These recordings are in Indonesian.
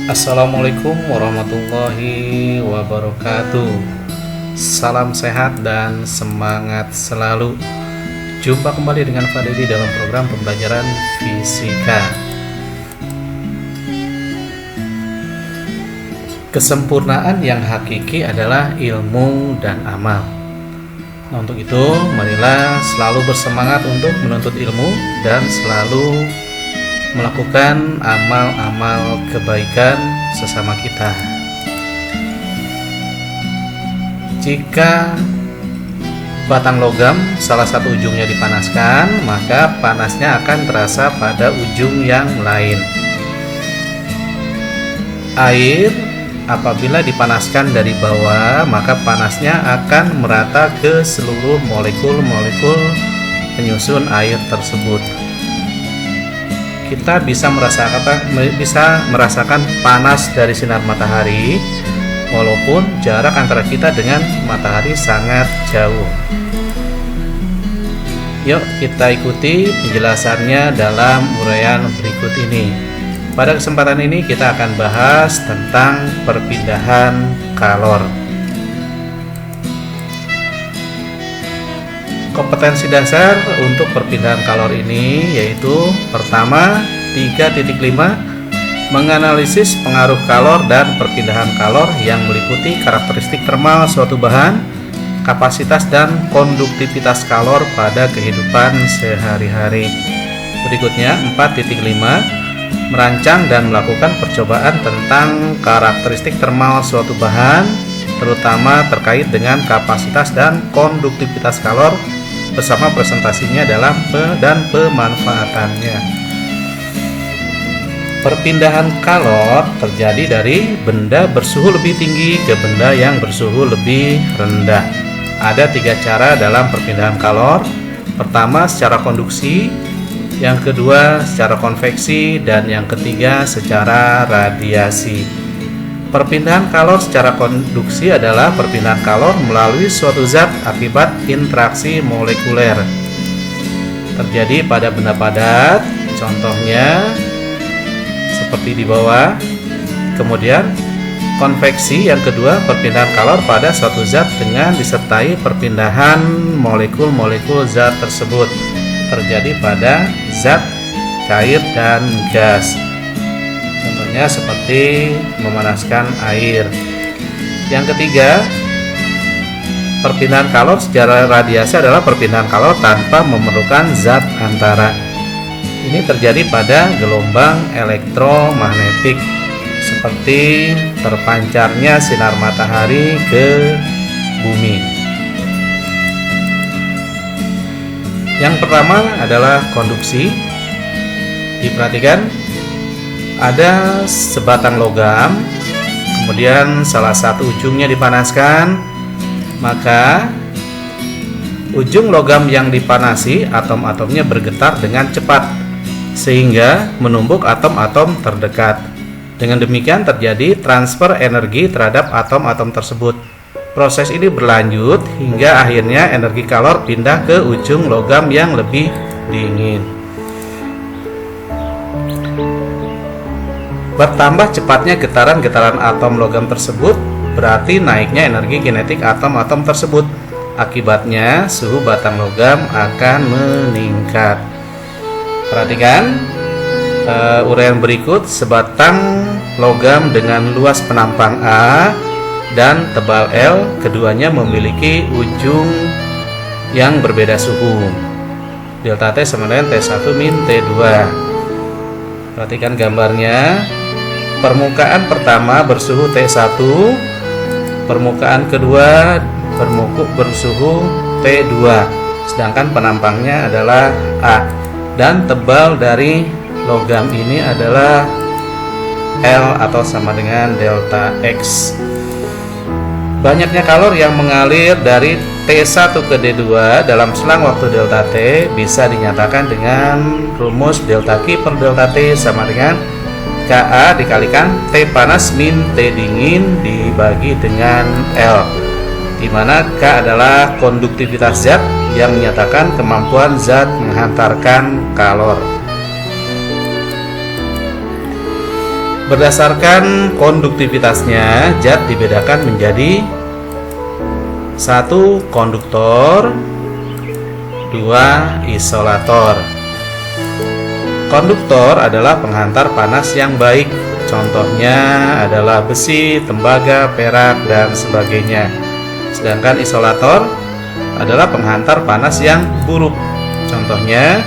Assalamualaikum warahmatullahi wabarakatuh. Salam sehat dan semangat selalu. Jumpa kembali dengan Fadeli dalam program pembelajaran fisika. Kesempurnaan yang hakiki adalah ilmu dan amal. Nah, untuk itu marilah selalu bersemangat untuk menuntut ilmu dan selalu melakukan amal-amal kebaikan sesama kita. Jika batang logam salah satu ujungnya dipanaskan, maka panasnya akan terasa pada ujung yang lain. Air apabila dipanaskan dari bawah, maka panasnya akan merata ke seluruh molekul-molekul penyusun air tersebut. Kita bisa merasakan panas dari sinar matahari walaupun jarak antara kita dengan matahari sangat jauh. Yuk kita ikuti penjelasannya dalam uraian berikut ini. Pada kesempatan ini kita akan bahas tentang perpindahan kalor. Kompetensi dasar untuk perpindahan kalor ini yaitu pertama 3.5 menganalisis pengaruh kalor dan perpindahan kalor yang meliputi karakteristik termal suatu bahan, kapasitas dan konduktivitas kalor pada kehidupan sehari-hari. Berikutnya 4.5 merancang dan melakukan percobaan tentang karakteristik termal suatu bahan, terutama terkait dengan kapasitas dan konduktivitas kalor bersama presentasinya dalam dan pemanfaatannya. Perpindahan kalor terjadi dari benda bersuhu lebih tinggi ke benda yang bersuhu lebih rendah. Ada 3 cara dalam perpindahan kalor. Pertama secara konduksi, yang kedua secara konveksi, dan yang ketiga secara radiasi. Perpindahan kalor secara konduksi adalah perpindahan kalor melalui suatu zat akibat interaksi molekuler. Terjadi pada benda padat, contohnya seperti di bawah. Kemudian konveksi yang kedua, perpindahan kalor pada suatu zat dengan disertai perpindahan molekul-molekul zat tersebut. Terjadi pada zat, cair, dan gas. Contohnya seperti memanaskan air. Yang ketiga, perpindahan kalor secara radiasi adalah perpindahan kalor tanpa memerlukan zat antara. Ini terjadi pada gelombang elektromagnetik, seperti terpancarnya sinar matahari ke bumi. Yang pertama adalah konduksi. Diperhatikan, ada sebatang logam, kemudian salah satu ujungnya dipanaskan, maka ujung logam yang dipanasi atom-atomnya bergetar dengan cepat sehingga menumbuk atom-atom terdekat. Dengan demikian terjadi transfer energi terhadap atom-atom tersebut. Proses ini berlanjut hingga akhirnya energi kalor pindah ke ujung logam yang lebih dingin. Bertambah cepatnya getaran-getaran atom logam tersebut berarti naiknya energi kinetik atom-atom tersebut. Akibatnya suhu batang logam akan meningkat. Perhatikan uraian berikut. Sebatang logam dengan luas penampang A dan tebal L, keduanya memiliki ujung yang berbeda suhu. Delta T sama dengan T1 min T2. Perhatikan gambarnya. Permukaan pertama bersuhu T1, permukaan kedua bersuhu T2, sedangkan penampangnya adalah A, dan tebal dari logam ini adalah L atau sama dengan delta X. Banyaknya kalor yang mengalir dari T1 ke D2 dalam selang waktu delta T bisa dinyatakan dengan rumus delta Q per delta T sama dengan Ka dikalikan T panas min T dingin dibagi dengan L, di mana K adalah konduktivitas zat yang menyatakan kemampuan zat menghantarkan kalor. Berdasarkan konduktivitasnya, zat dibedakan menjadi 1 konduktor, 2 isolator. Konduktor adalah penghantar panas yang baik. Contohnya adalah besi, tembaga, perak, dan sebagainya. Sedangkan isolator adalah penghantar panas yang buruk. Contohnya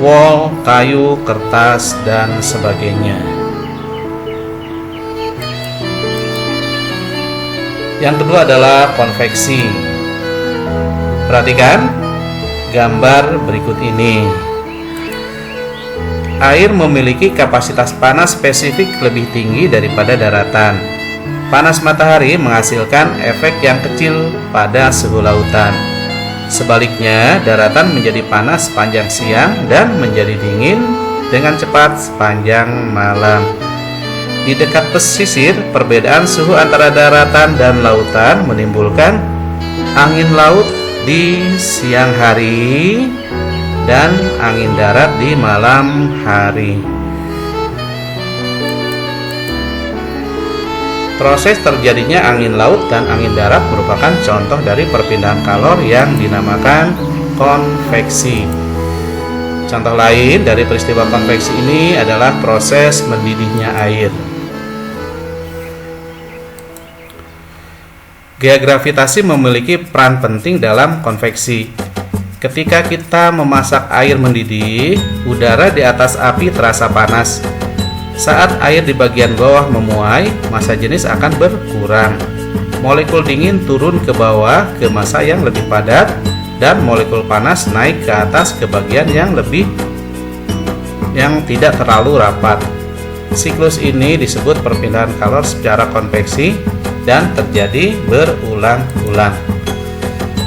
wol, kayu, kertas, dan sebagainya. Yang kedua adalah konveksi. Perhatikan gambar berikut ini. Air memiliki kapasitas panas spesifik lebih tinggi daripada daratan. Panas matahari menghasilkan efek yang kecil pada suhu lautan. Sebaliknya, daratan menjadi panas sepanjang siang dan menjadi dingin dengan cepat sepanjang malam. Di dekat pesisir, perbedaan suhu antara daratan dan lautan menimbulkan angin laut di siang hari dan angin darat di malam hari. Proses terjadinya angin laut dan angin darat merupakan contoh dari perpindahan kalor yang dinamakan konveksi. Contoh lain dari peristiwa konveksi ini adalah proses mendidihnya air. Gaya gravitasi memiliki peran penting dalam konveksi. Ketika kita memasak air mendidih, udara di atas api terasa panas. Saat air di bagian bawah memuai, massa jenis akan berkurang. Molekul dingin turun ke bawah ke massa yang lebih padat, dan molekul panas naik ke atas ke bagian yang tidak terlalu rapat. Siklus ini disebut perpindahan kalor secara konveksi dan terjadi berulang-ulang.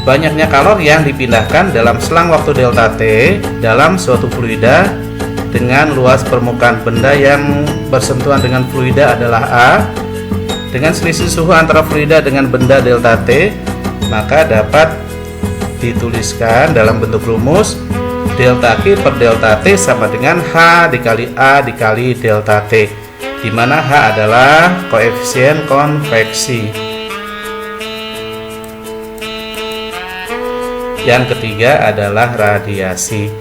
Banyaknya kalor yang dipindahkan dalam selang waktu delta T dalam suatu fluida dengan luas permukaan benda yang bersentuhan dengan fluida adalah A, dengan selisih suhu antara fluida dengan benda delta T, maka dapat dituliskan dalam bentuk rumus delta Q per delta T sama dengan H dikali A dikali delta T, di mana H adalah koefisien konveksi. Yang ketiga adalah radiasi.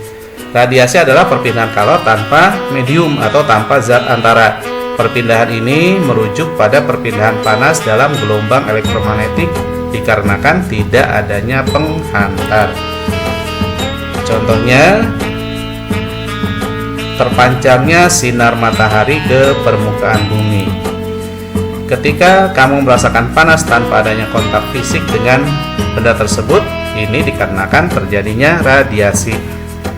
Radiasi adalah perpindahan kalor tanpa medium atau tanpa zat antara. Perpindahan ini merujuk pada perpindahan panas dalam gelombang elektromagnetik dikarenakan tidak adanya penghantar. Contohnya, terpancarnya sinar matahari ke permukaan bumi. Ketika kamu merasakan panas tanpa adanya kontak fisik dengan benda tersebut, ini dikarenakan terjadinya radiasi.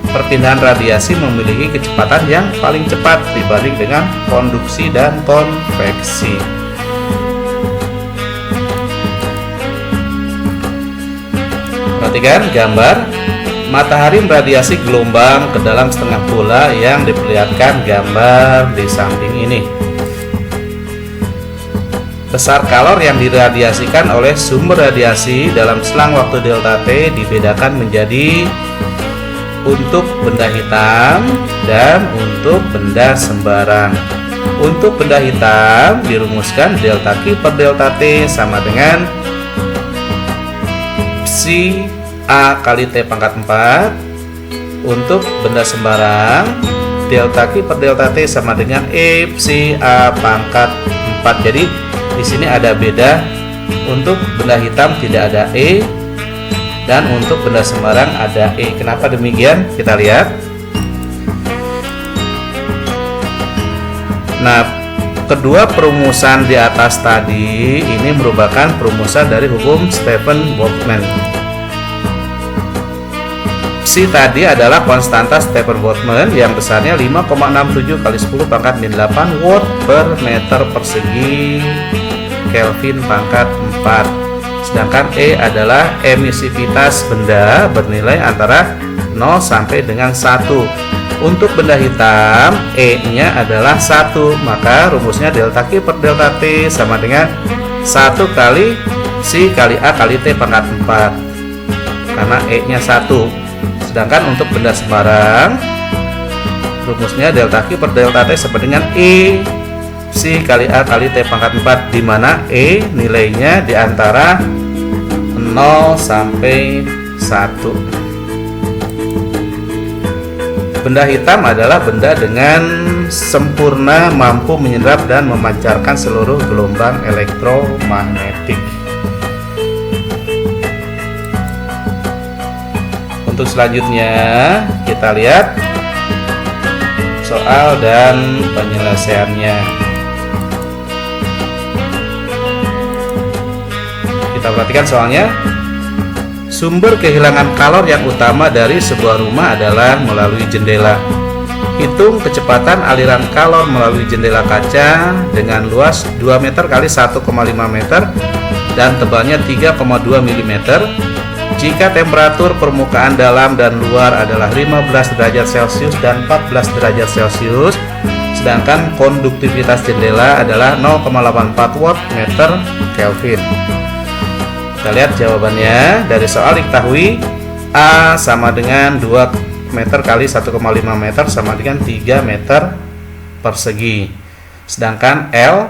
Perpindahan radiasi memiliki kecepatan yang paling cepat dibanding dengan konduksi dan konveksi. Perhatikan gambar. Matahari meradiasi gelombang ke dalam setengah bola yang diperlihatkan gambar di samping ini. Besar kalor yang diradiasikan oleh sumber radiasi dalam selang waktu delta T dibedakan menjadi untuk benda hitam dan untuk benda sembarang. Untuk benda hitam dirumuskan delta Q per delta T sama dengan psi A kali T pangkat 4. Untuk benda sembarang, delta Q per delta T sama dengan E psi A pangkat 4. Jadi di sini ada beda. Untuk benda hitam tidak ada E, dan untuk benda sembarang ada E. Kenapa demikian? Kita lihat. Nah, kedua perumusan di atas tadi ini merupakan perumusan dari hukum Stephen Boltzmann. Psi tadi adalah konstanta Stephen Boltzmann yang besarnya 5,67 kali 10 pangkat 8 watt per meter persegi Kelvin pangkat 4. Sedangkan E adalah emisivitas benda bernilai antara 0 sampai dengan 1. Untuk benda hitam, E-nya adalah 1, maka rumusnya delta Q per delta T sama dengan 1 kali psi kali A kali T pangkat 4, karena E-nya 1. Sedangkan untuk benda sembarang, rumusnya delta Q per delta T sama dengan E psi kali A kali T pangkat 4, di mana E nilainya di antara 0 sampai 1. Benda hitam adalah benda dengan sempurna mampu menyerap dan memancarkan seluruh gelombang elektromagnetik. Untuk selanjutnya kita lihat soal dan penyelesaiannya. Kita perhatikan soalnya. Sumber kehilangan kalor yang utama dari sebuah rumah adalah melalui jendela. Hitung kecepatan aliran kalor melalui jendela kaca dengan luas 2 meter kali 1,5 meter dan tebalnya 3,2 mm jika temperatur permukaan dalam dan luar adalah 15 derajat Celcius dan 14 derajat Celcius, sedangkan konduktivitas jendela adalah 0,84 watt meter Kelvin. Kita lihat jawabannya. Dari soal diketahui A sama dengan 2 meter kali 1,5 meter sama dengan 3 meter persegi. Sedangkan L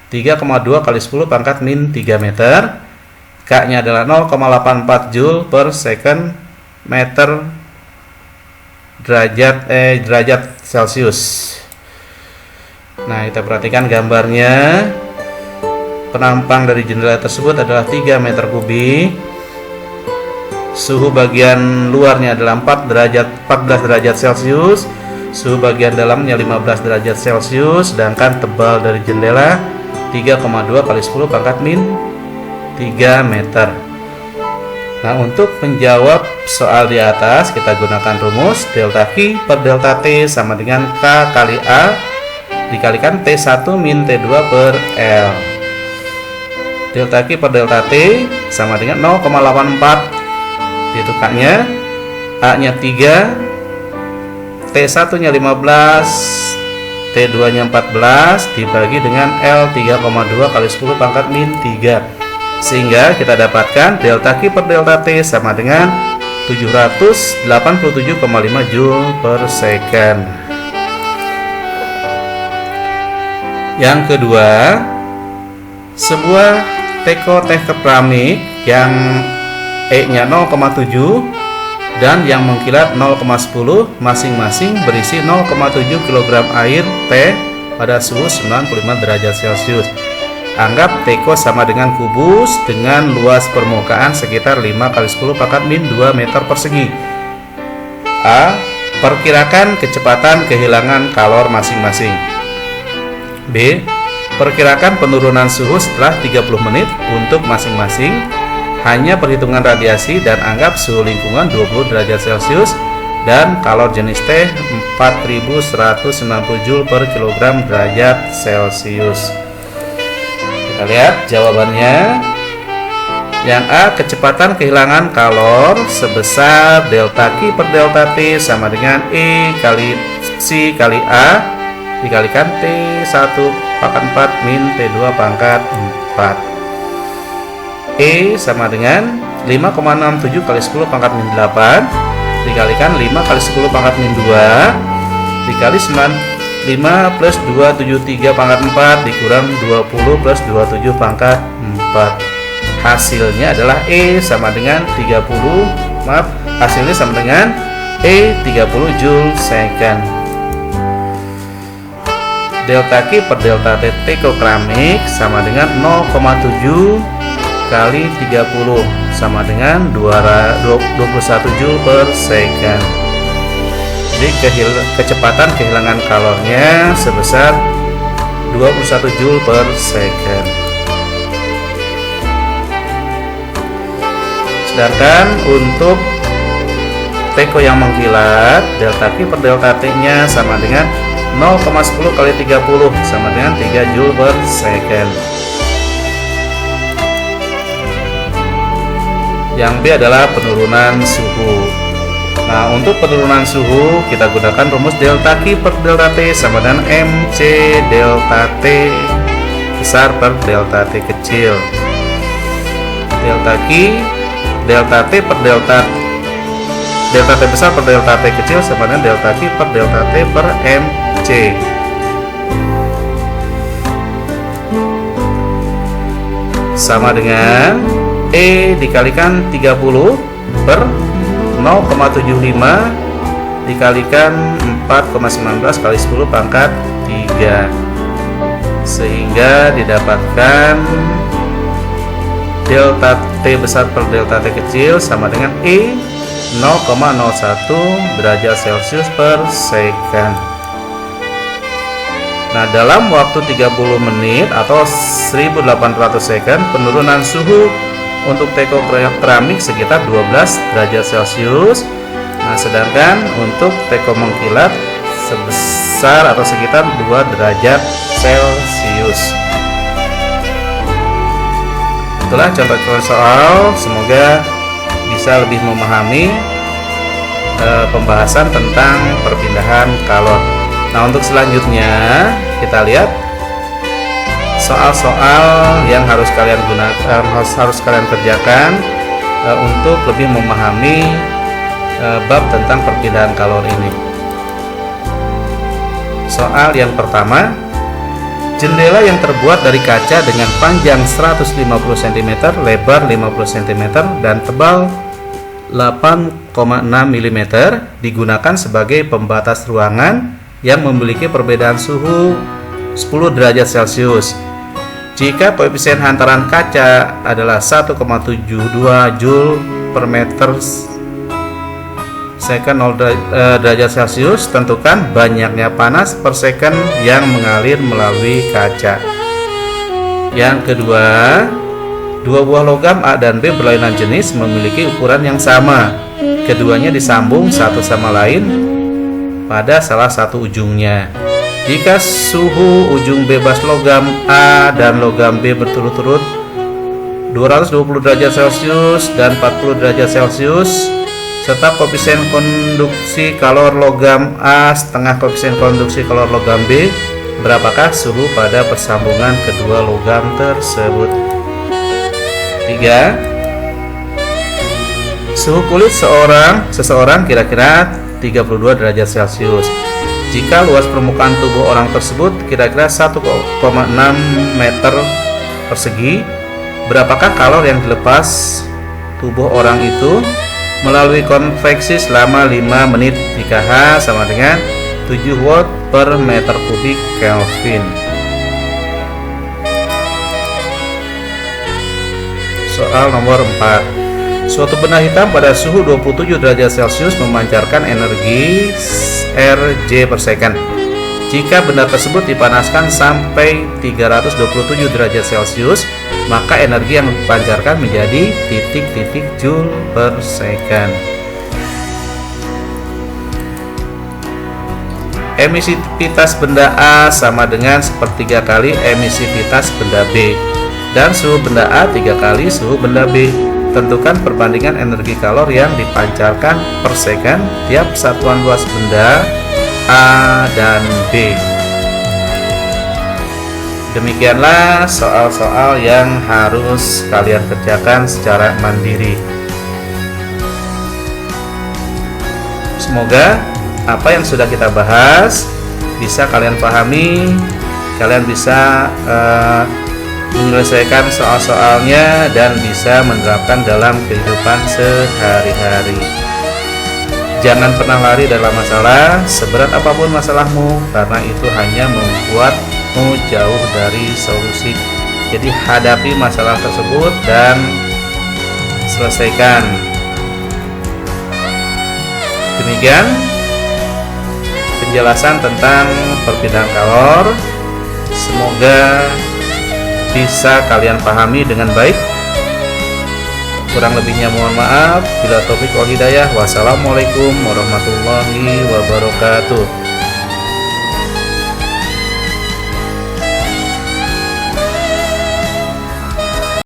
3,2 kali 10 pangkat min 3 meter. K-nya adalah 0,84 Joule per second meter derajat Celcius. Nah, kita perhatikan gambarnya. Penampang dari jendela tersebut adalah 3 meter kubik. Suhu bagian luarnya adalah 14 derajat Celcius. Suhu bagian dalamnya 15 derajat Celcius. Sedangkan tebal dari jendela 3,2 kali 10 pangkat min 3 meter. Nah, untuk menjawab soal di atas kita gunakan rumus delta Q per delta T sama dengan K kali A dikalikan T1 min T2 per L. Delta Q per delta T sama dengan 0,84. Itu K-nya, A-nya 3, T1-nya 15, T2-nya 14 dibagi dengan L 3,2 kali 10 pangkat min 3. Sehingga kita dapatkan delta Q per delta T sama dengan 787,5 Joule per second. Yang kedua, sebuah teko teh keramik yang E-nya 0,7 dan yang mengkilat 0,10 masing-masing berisi 0,7 kg air teh pada suhu 95 derajat Celcius. Anggap teko sama dengan kubus dengan luas permukaan sekitar 5 kali 10 pangkat min 2 meter persegi. A. Perkirakan kecepatan kehilangan kalor masing-masing. B. Perkirakan penurunan suhu setelah 30 menit untuk masing-masing. Hanya perhitungan radiasi dan anggap suhu lingkungan 20 derajat Celcius dan kalor jenis teh 4190 Joule per kilogram derajat Celcius. Kita lihat jawabannya. Yang A, kecepatan kehilangan kalor sebesar delta Q per delta T sama dengan E kali psi kali A dikalikan T1 pangkat 4 min T2 pangkat 4. E sama dengan 5,67 kali 10 pangkat min 8 dikalikan 5 kali 10 pangkat min 2 dikali 5 plus 273 pangkat 4 dikurang 20 plus 27 pangkat 4. Hasilnya adalah E sama dengan 30, hasilnya sama dengan E 30 Joule second. Delta Q per delta T teko keramik sama dengan 0,7 kali 30 sama dengan 21 Joule per second. Jadi kecepatan kehilangan kalornya sebesar 21 Joule per second. Sedangkan untuk teko yang mengkilat, delta Q per delta T nya sama dengan 0,10 kali 30 sama dengan 3 Joule per second. Yang B adalah penurunan suhu. Nah, untuk penurunan suhu kita gunakan rumus delta Q per delta T sama dengan MC delta T besar per delta T kecil. Delta Q delta T per delta T besar per delta T kecil sama dengan delta Q per delta T per MC. sama dengan E dikalikan 30 per 0,75 dikalikan 4,19 kali 10 pangkat 3, sehingga didapatkan delta T besar per delta T kecil sama dengan E 0,01 derajat Celcius per second. Nah, dalam waktu 30 menit atau 1800 second, penurunan suhu untuk teko keramik sekitar 12 derajat Celcius. Nah, sedangkan untuk teko mengkilat sebesar atau sekitar 2 derajat Celcius. Itulah contoh soal, semoga bisa lebih memahami pembahasan tentang perpindahan kalor. Nah, untuk selanjutnya kita lihat soal-soal yang harus kalian gunakan, harus kalian kerjakan untuk lebih memahami bab tentang perpindahan kalor ini. Soal yang pertama, jendela yang terbuat dari kaca dengan panjang 150 cm, lebar 50 cm, dan tebal 8,6 mm digunakan sebagai pembatas ruangan yang memiliki perbedaan suhu 10 derajat Celcius. Jika koefisien hantaran kaca adalah 1,72 Joule per meter second 0 derajat Celcius, tentukan banyaknya panas per second yang mengalir melalui kaca. Yang kedua, dua buah logam A dan B berlainan jenis memiliki ukuran yang sama. Keduanya disambung satu sama lain pada salah satu ujungnya. Jika suhu ujung bebas logam A dan logam B berturut-turut 220 derajat Celcius dan 40 derajat Celcius, serta koefisien konduksi kalor logam A setengah koefisien konduksi kalor logam B, berapakah suhu pada persambungan kedua logam tersebut? 3. Suhu kulit seseorang kira-kira 32 derajat Celcius. Jika luas permukaan tubuh orang tersebut kira-kira 1,6 meter persegi, berapakah kalor yang dilepas tubuh orang itu melalui konveksi selama 5 menit jika H sama dengan 7 watt per meter kubik Kelvin? Soal nomor 4. Suatu benda hitam pada suhu 27 derajat Celcius memancarkan energi Rj per second. Jika benda tersebut dipanaskan sampai 327 derajat Celcius, maka energi yang dipancarkan menjadi titik-titik Joule per second. Emisivitas benda A sama dengan sepertiga kali emisivitas benda B, dan suhu benda A 3 kali suhu benda B. Tentukan perbandingan energi kalor yang dipancarkan per second tiap satuan luas benda A dan B. Demikianlah soal-soal yang harus kalian kerjakan secara mandiri. Semoga apa yang sudah kita bahas bisa kalian pahami, kalian bisa menyelesaikan soal-soalnya dan bisa menerapkan dalam kehidupan sehari-hari. Jangan pernah lari dalam masalah, seberat apapun masalahmu, karena itu hanya membuatmu jauh dari solusi. Jadi hadapi masalah tersebut dan selesaikan. Demikian penjelasan tentang perpindahan kalor. Semoga bisa kalian pahami dengan baik. Kurang lebihnya mohon maaf. Bila taufik wal hidayah. Wassalamualaikum warahmatullahi wabarakatuh.